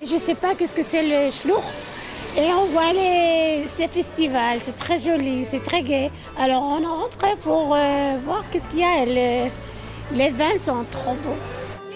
Je ne sais pas qu'est-ce que c'est le Schlourt. Et on voit ces festivals, c'est très joli, c'est très gai. Alors on est rentré pour voir qu'est-ce qu'il y a. Les vins sont trop beaux.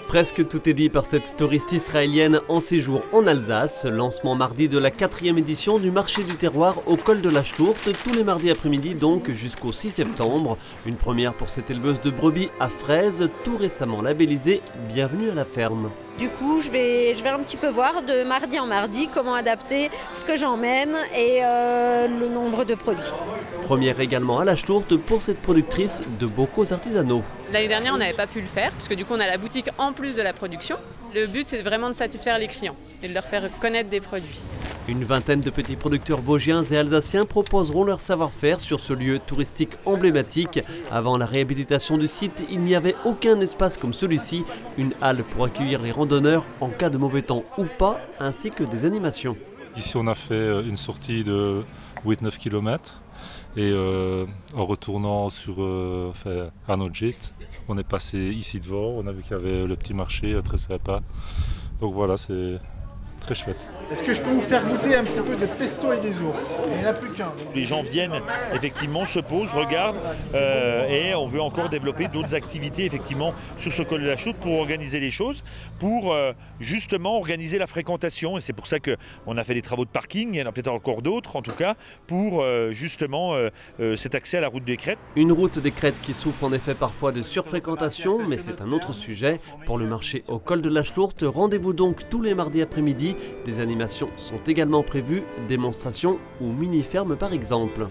Presque tout est dit par cette touriste israélienne en séjour en Alsace. Lancement mardi de la 4e édition du marché du terroir au col de la Schlourte, tous les mardis après-midi donc jusqu'au 6 septembre. Une première pour cette éleveuse de brebis à fraises, tout récemment labellisée Bienvenue à la ferme. Du coup, je vais un petit peu voir de mardi en mardi comment adapter ce que j'emmène et le nombre de produits. Première également à la Schlourte pour cette productrice de bocaux artisanaux. L'année dernière, on n'avait pas pu le faire, parce que du coup, on a la boutique en plus de la production. Le but, c'est vraiment de satisfaire les clients et de leur faire connaître des produits. Une vingtaine de petits producteurs vosgiens et alsaciens proposeront leur savoir-faire sur ce lieu touristique emblématique. Avant la réhabilitation du site, il n'y avait aucun espace comme celui-ci, une halle pour accueillir les randonneurs en cas de mauvais temps ou pas, ainsi que des animations. Ici, on a fait une sortie de 8-9 km et en retournant à notre gîte, on est passé ici devant, on a vu qu'il y avait le petit marché très sympa. Donc voilà, c'est très chouette. Est-ce que je peux vous faire goûter un petit peu de pesto et des ours? Il n'y en a plus qu'un. Les gens viennent, effectivement, se posent, regardent et on veut encore développer d'autres activités effectivement sur ce col de la Schlourte pour organiser les choses, pour justement organiser la fréquentation. Et c'est pour ça qu'on a fait des travaux de parking, il y en a peut-être encore d'autres en tout cas, pour justement cet accès à la route des crêtes. Une route des crêtes qui souffre en effet parfois de surfréquentation, mais c'est un autre sujet. Pour le marché au col de la Schlourte, rendez-vous donc tous les mardis après-midi. Des animations sont également prévues, démonstrations ou mini-fermes par exemple.